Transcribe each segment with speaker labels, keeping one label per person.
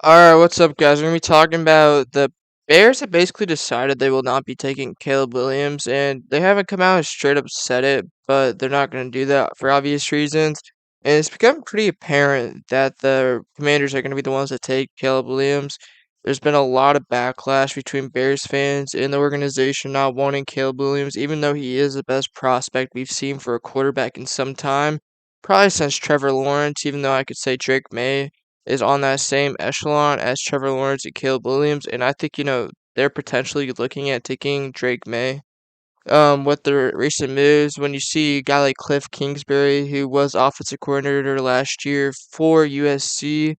Speaker 1: Alright, what's up, guys? We're gonna be talking about the Bears have basically decided they will not be taking Caleb Williams, and they haven't come out and straight up said it, but they're not gonna do that for obvious reasons. And it's become pretty apparent that the Commanders are gonna be the ones that take Caleb Williams. There's been a lot of backlash between Bears fans and the organization not wanting Caleb Williams, even though he is the best prospect we've seen for a quarterback in some time. Probably since Trevor Lawrence, even though I could say Drake Maye is on that same echelon as Trevor Lawrence and Caleb Williams, and I think they're potentially looking at taking Drake May. With the recent moves, when you see a guy like Cliff Kingsbury, who was offensive coordinator last year for USC,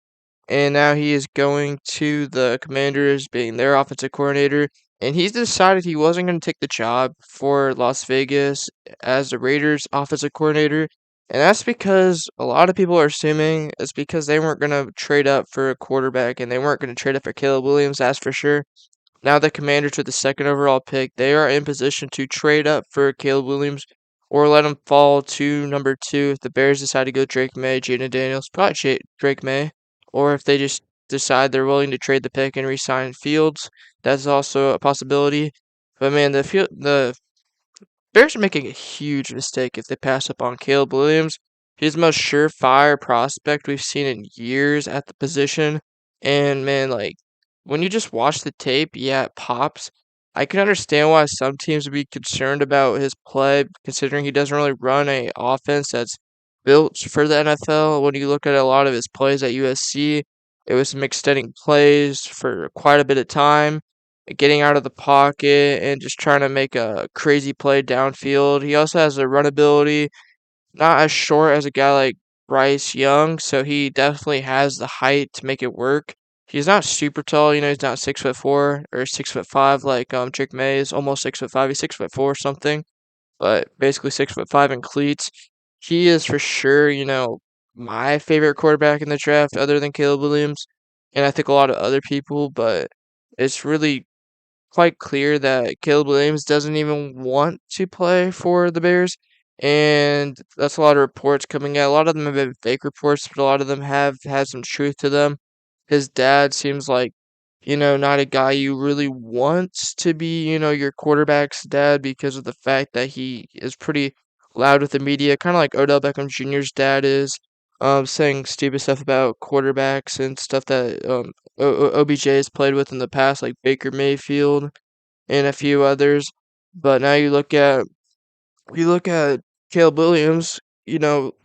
Speaker 1: and now he is going to the Commanders, being their offensive coordinator, and he's decided he wasn't going to take the job for Las Vegas as the Raiders offensive coordinator. And that's because a lot of people are assuming it's because they weren't going to trade up for a quarterback and they weren't going to trade up for Caleb Williams, that's for sure. Now the Commanders with the second overall pick, they are in position to trade up for Caleb Williams or let him fall to number two if the Bears decide to go Drake May, Jaden Daniels, probably Drake May, or if they just decide they're willing to trade the pick and re-sign Fields, that's also a possibility. But man, the Bears are making a huge mistake if they pass up on Caleb Williams. He's the most surefire prospect we've seen in years at the position. And man, like when you just watch the tape, yeah, it pops. I can understand why some teams would be concerned about his play, considering he doesn't really run a offense that's built for the NFL. When you look at a lot of his plays at USC, it was some extending plays for quite a bit of time, getting out of the pocket and just trying to make a crazy play downfield. He also has a run ability, not as short as a guy like Bryce Young, so he definitely has the height to make it work. He's not super tall, he's not 6'4" or 6'5" like Drake May is almost 6'5". He's 6'4" or something, but basically 6'5" in cleats. He is for sure, my favorite quarterback in the draft other than Caleb Williams, and I think a lot of other people, but it's really quite clear that Caleb Williams doesn't even want to play for the Bears, and that's a lot of reports coming out. A lot of them have been fake reports, but a lot of them have had some truth to them. His dad seems like, not a guy you really want to be, your quarterback's dad because of the fact that he is pretty loud with the media, kind of like Odell Beckham Jr.'s dad is, saying stupid stuff about quarterbacks and stuff that OBJ has played with in the past, like Baker Mayfield and a few others. But now you look at Caleb Williams,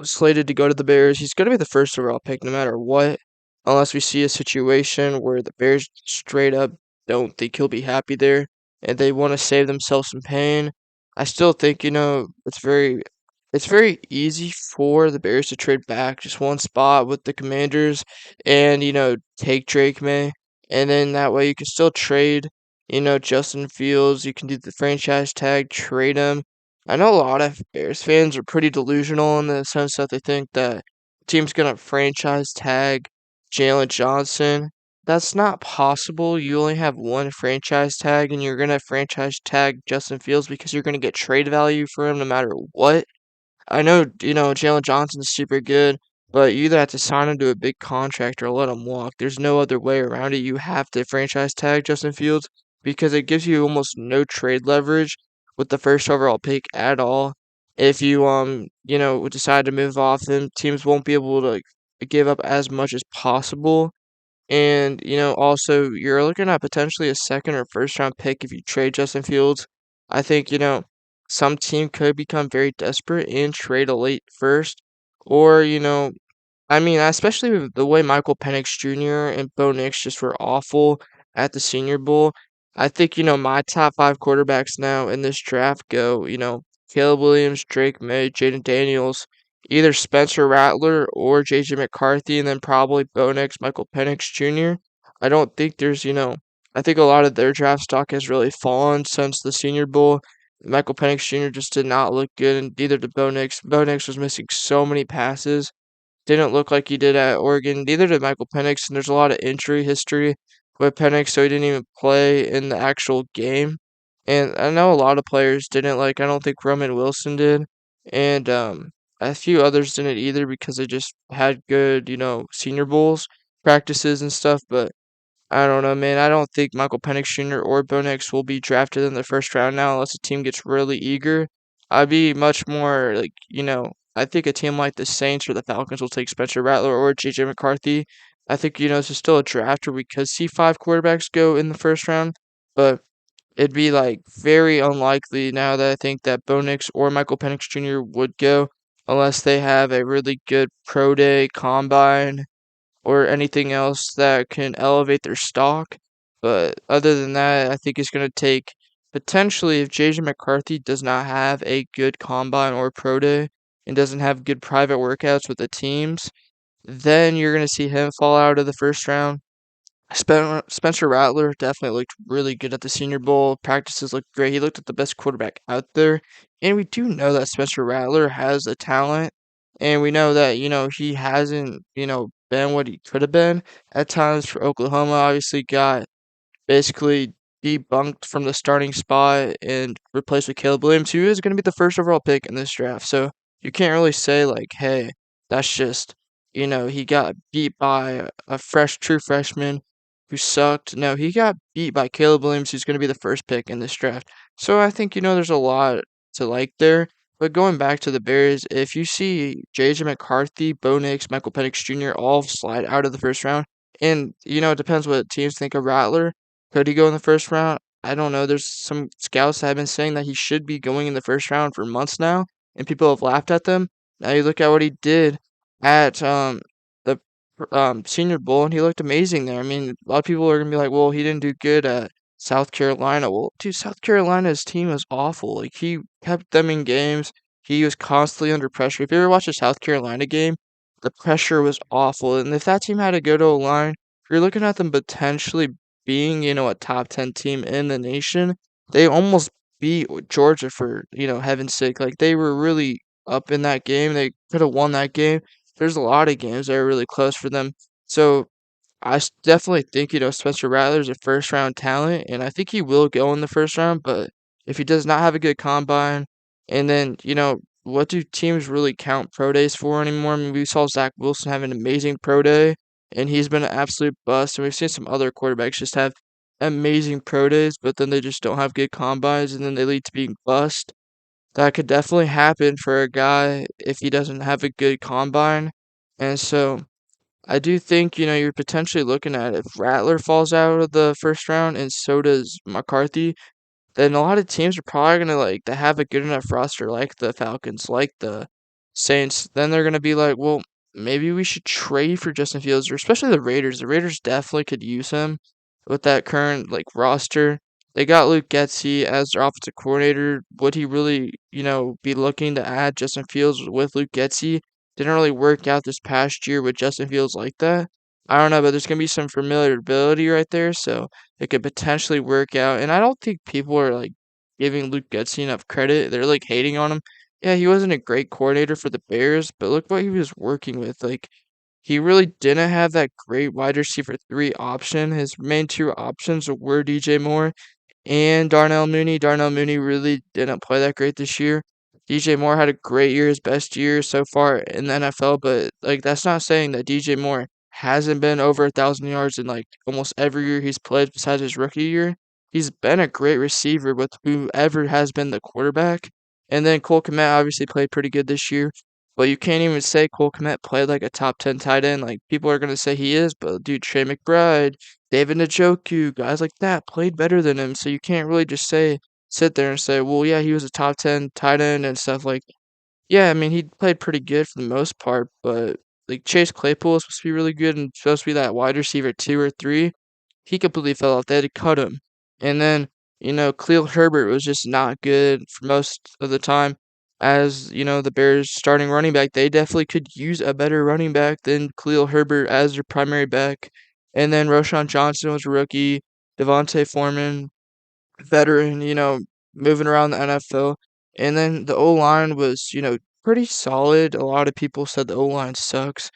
Speaker 1: slated to go to the Bears. He's going to be the first overall pick no matter what, unless we see a situation where the Bears straight up don't think he'll be happy there and they want to save themselves some pain. I still think, it's very easy for the Bears to trade back just one spot with the Commanders and, take Drake May. And then that way you can still trade, Justin Fields. You can do the franchise tag, trade him. I know a lot of Bears fans are pretty delusional in the sense that they think that the team's gonna franchise tag Jalen Johnson. That's not possible. You only have one franchise tag, and you're gonna franchise tag Justin Fields because you're gonna get trade value for him no matter what. I know, Jalen Johnson's super good, but you either have to sign him to a big contract or let him walk. There's no other way around it. You have to franchise tag Justin Fields because it gives you almost no trade leverage with the first overall pick at all. If you decide to move off him, teams won't be able to give up as much as possible. And, also you're looking at potentially a second or first round pick if you trade Justin Fields. I think, some team could become very desperate and trade a late first. Or, I mean, especially with the way Michael Penix Jr. and Bo Nix just were awful at the Senior Bowl. I think, my top five quarterbacks now in this draft go, Caleb Williams, Drake May, Jaden Daniels, either Spencer Rattler or JJ McCarthy, and then probably Bo Nix, Michael Penix Jr. I don't think I think a lot of their draft stock has really fallen since the Senior Bowl. Michael Penix Jr. just did not look good, and neither did Bo Nix. Bo Nix was missing so many passes, didn't look like he did at Oregon. Neither did Michael Penix, and there's a lot of injury history with Penix, so he didn't even play in the actual game. And I know a lot of players didn't, like, I don't think Roman Wilson did, and a few others didn't either because they just had good, Senior Bowls. practices and stuff, but I don't know, man. I don't think Michael Penix Jr. or Bo Nix will be drafted in the first round now unless the team gets really eager. I'd be much more like, I think a team like the Saints or the Falcons will take Spencer Rattler or JJ McCarthy. I think, this is still a draft where we could see five quarterbacks go in the first round, but it'd be like very unlikely now that I think that Bo Nix or Michael Penix Jr. would go unless they have a really good pro day combine or anything else that can elevate their stock. But other than that, I think it's going to take potentially if JJ McCarthy does not have a good combine or pro day and doesn't have good private workouts with the teams, then you're going to see him fall out of the first round. Spencer Rattler definitely looked really good at the Senior Bowl. Practices looked great. He looked like the best quarterback out there. And we do know that Spencer Rattler has the talent. And we know that, he hasn't, been what he could have been at times for Oklahoma. Obviously, got basically debunked from the starting spot and replaced with Caleb Williams, who is going to be the first overall pick in this draft. So you can't really say, like, hey, that's just, he got beat by a true freshman who sucked. No, he got beat by Caleb Williams, who's going to be the first pick in this draft. So I think, there's a lot to like there. But going back to the Bears, if you see J.J. McCarthy, Bo Nix, Michael Penix Jr. all slide out of the first round, and, it depends what teams think of Rattler. Could he go in the first round? I don't know. There's some scouts that have been saying that he should be going in the first round for months now, and people have laughed at them. Now you look at what he did at the Senior Bowl, and he looked amazing there. I mean, a lot of people are gonna be like, "Well, he didn't do good at South Carolina." Well, dude, South Carolina's team was awful. Like he kept them in games. He was constantly under pressure. If you ever watched a South Carolina game, the pressure was awful. And if that team had to go to a line, you're looking at them potentially being, a top 10 team in the nation. They almost beat Georgia for, heaven's sake. Like they were really up in that game. They could have won that game. There's a lot of games that are really close for them. So definitely think, Spencer Rattler's a first round talent, and I think he will go in the first round. But if he does not have a good combine, and then, what do teams really count pro days for anymore? I mean, we saw Zach Wilson have an amazing pro day, and he's been an absolute bust. And we've seen some other quarterbacks just have amazing pro days, but then they just don't have good combines, and then they lead to being bust. That could definitely happen for a guy if he doesn't have a good combine. And so I do think, you're potentially looking at if Rattler falls out of the first round and so does McCarthy, then a lot of teams are probably gonna like to have a good enough roster like the Falcons, like the Saints. Then they're gonna be like, well, maybe we should trade for Justin Fields, or especially the Raiders. The Raiders definitely could use him with that current like roster. They got Luke Getsy as their offensive coordinator. Would he really, be looking to add Justin Fields with Luke Getsy? Didn't really work out this past year with Justin Fields like that. I don't know, but there's gonna be some familiarity right there, so it could potentially work out. And I don't think people are like giving Luke Getsy enough credit. They're like hating on him. Yeah, he wasn't a great coordinator for the Bears, but look what he was working with. Like he really didn't have that great wide receiver three option. His main two options were DJ Moore and Darnell Mooney. Darnell Mooney really didn't play that great this year. DJ Moore had a great year, his best year so far in the NFL, but like that's not saying that DJ Moore hasn't been over 1,000 yards in like almost every year he's played besides his rookie year. He's been a great receiver with whoever has been the quarterback. And then Cole Kmet obviously played pretty good this year. But you can't even say Cole Kmet played like a top 10 tight end. Like people are gonna say he is, but dude, Trey McBride, David Njoku, guys like that played better than him. So you can't really just sit there and say, well, yeah, he was a top 10 tight end and stuff like. Yeah, I mean, he played pretty good for the most part, but like Chase Claypool was supposed to be really good and supposed to be that wide receiver two or three. He completely fell off. They had to cut him. And then, Khalil Herbert was just not good for most of the time. As, the Bears starting running back, they definitely could use a better running back than Khalil Herbert as their primary back. And then Roshan Johnson was a rookie. Devontae Foreman, veteran, moving around the NFL. And then the O line was, pretty solid. A lot of people said the O line sucks.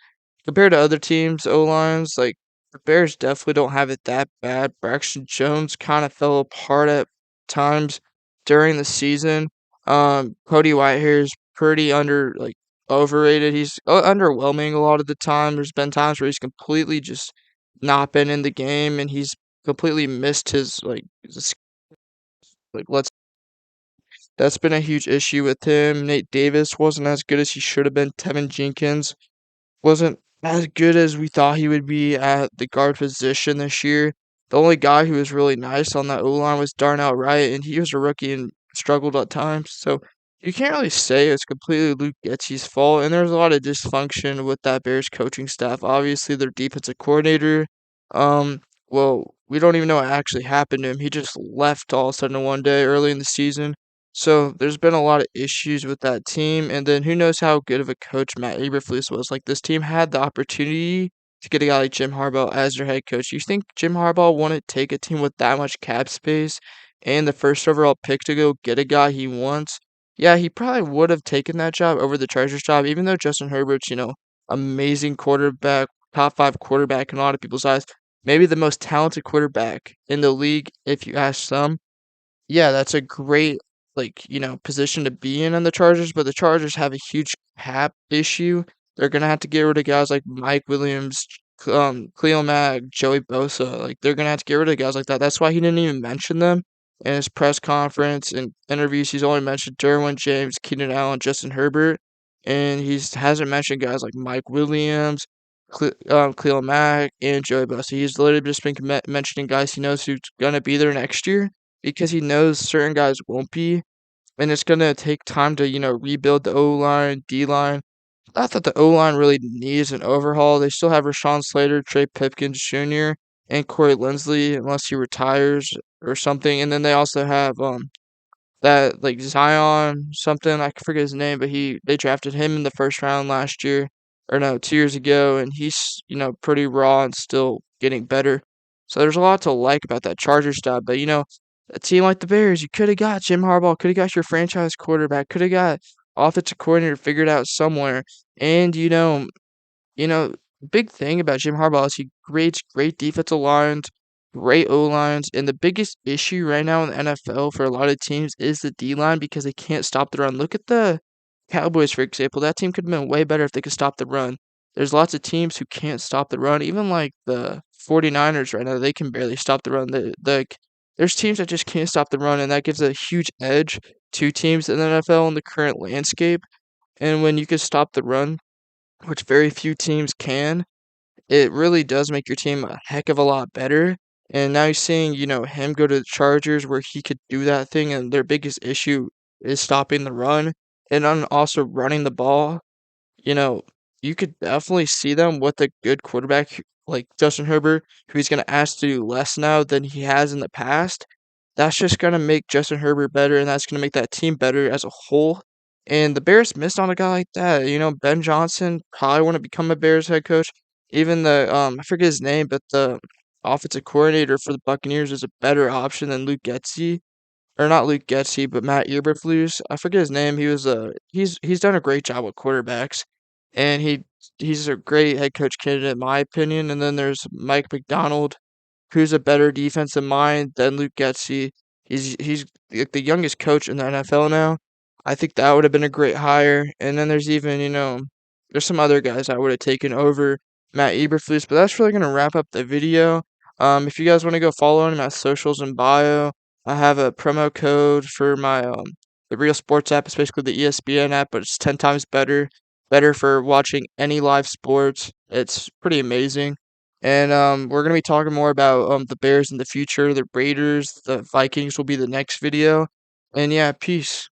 Speaker 1: Compared to other teams' O lines, like the Bears definitely don't have it that bad. Braxton Jones kind of fell apart at times during the season. Cody Whitehair's pretty overrated. He's underwhelming a lot of the time. There's been times where he's completely just not been in the game, and he's completely missed his let's. That's been a huge issue with him. Nate Davis wasn't as good as he should have been. Tevin Jenkins wasn't as good as we thought he would be at the guard position this year. The only guy who was really nice on that O line was Darnell Wright, and he was a rookie and struggled at times. So you can't really say it's completely Luke Getzey's fault. And there's a lot of dysfunction with that Bears coaching staff. Obviously, their defensive coordinator, um, well, we don't even know what actually happened to him. He just left all of a sudden one day early in the season. So there's been a lot of issues with that team, and then who knows how good of a coach Matt Eberflus was. Like this team had the opportunity to get a guy like Jim Harbaugh as their head coach. You think Jim Harbaugh wouldn't take a team with that much cap space and the first overall pick to go get a guy he wants? Yeah, he probably would have taken that job over the Chargers job, even though Justin Herbert's, amazing quarterback, top five quarterback in a lot of people's eyes, maybe the most talented quarterback in the league, if you ask some. Yeah, that's a great, position to be in the Chargers, but the Chargers have a huge cap issue. They're gonna have to get rid of guys like Mike Williams, Cleo Mack, Joey Bosa. Like they're gonna have to get rid of guys like that. That's why he didn't even mention them in his press conference and interviews. He's only mentioned Derwin James, Keenan Allen, Justin Herbert, and hasn't mentioned guys like Mike Williams, Cleo Mack, and Joey Bosa. He's literally just been mentioning guys he knows who's gonna be there next year because he knows certain guys won't be, and it's gonna take time to, rebuild the O line, D line. Not that the O line really needs an overhaul. They still have Rashawn Slater, Trey Pipkins Jr., and Corey Linsley, unless he retires or something. And then they also have that like Zion something, I forget his name, but they drafted him in the first round last year, or no, 2 years ago, and he's pretty raw and still getting better. So there's a lot to like about that Chargers job, but a team like the Bears, you could have got Jim Harbaugh, could have got your franchise quarterback, could have got offensive coordinator figured out somewhere, and you know, big thing about Jim Harbaugh is he creates great defensive lines, great O lines, and the biggest issue right now in the NFL for a lot of teams is the D line because they can't stop the run. Look at the Cowboys, for example. That team could have been way better if they could stop the run. There's lots of teams who can't stop the run, even like the 49ers right now, they can barely stop the run. There's teams that just can't stop the run, and that gives a huge edge to teams in the NFL in the current landscape. And when you can stop the run, which very few teams can, it really does make your team a heck of a lot better. And now you're seeing, him go to the Chargers where he could do that thing, and their biggest issue is stopping the run and then also running the ball. You know, you could definitely see them with a good quarterback like Justin Herbert, who he's going to ask to do less now than he has in the past. That's just going to make Justin Herbert better, and that's going to make that team better as a whole. And the Bears missed on a guy like that. Ben Johnson probably want to become a Bears head coach. Even I forget his name, but the offensive coordinator for the Buccaneers is a better option than Luke Getzey, or not Luke Getzey, but Matt Eberflus. I forget his name. He's done a great job with quarterbacks, and he's a great head coach candidate in my opinion. And then there's Mike McDonald, who's a better defensive mind than Luke Getzey. He's like the youngest coach in the NFL now. I think that would have been a great hire. And then there's even there's some other guys I would have taken over Matt Eberflus. But that's really gonna wrap up the video. If you guys want to go follow him, my socials and bio, I have a promo code for my the Real Sports app. It's basically the ESPN app, but it's 10 times better for watching any live sports. It's pretty amazing. And we're gonna be talking more about the Bears in the future, the Raiders, the Vikings will be the next video. And yeah, peace.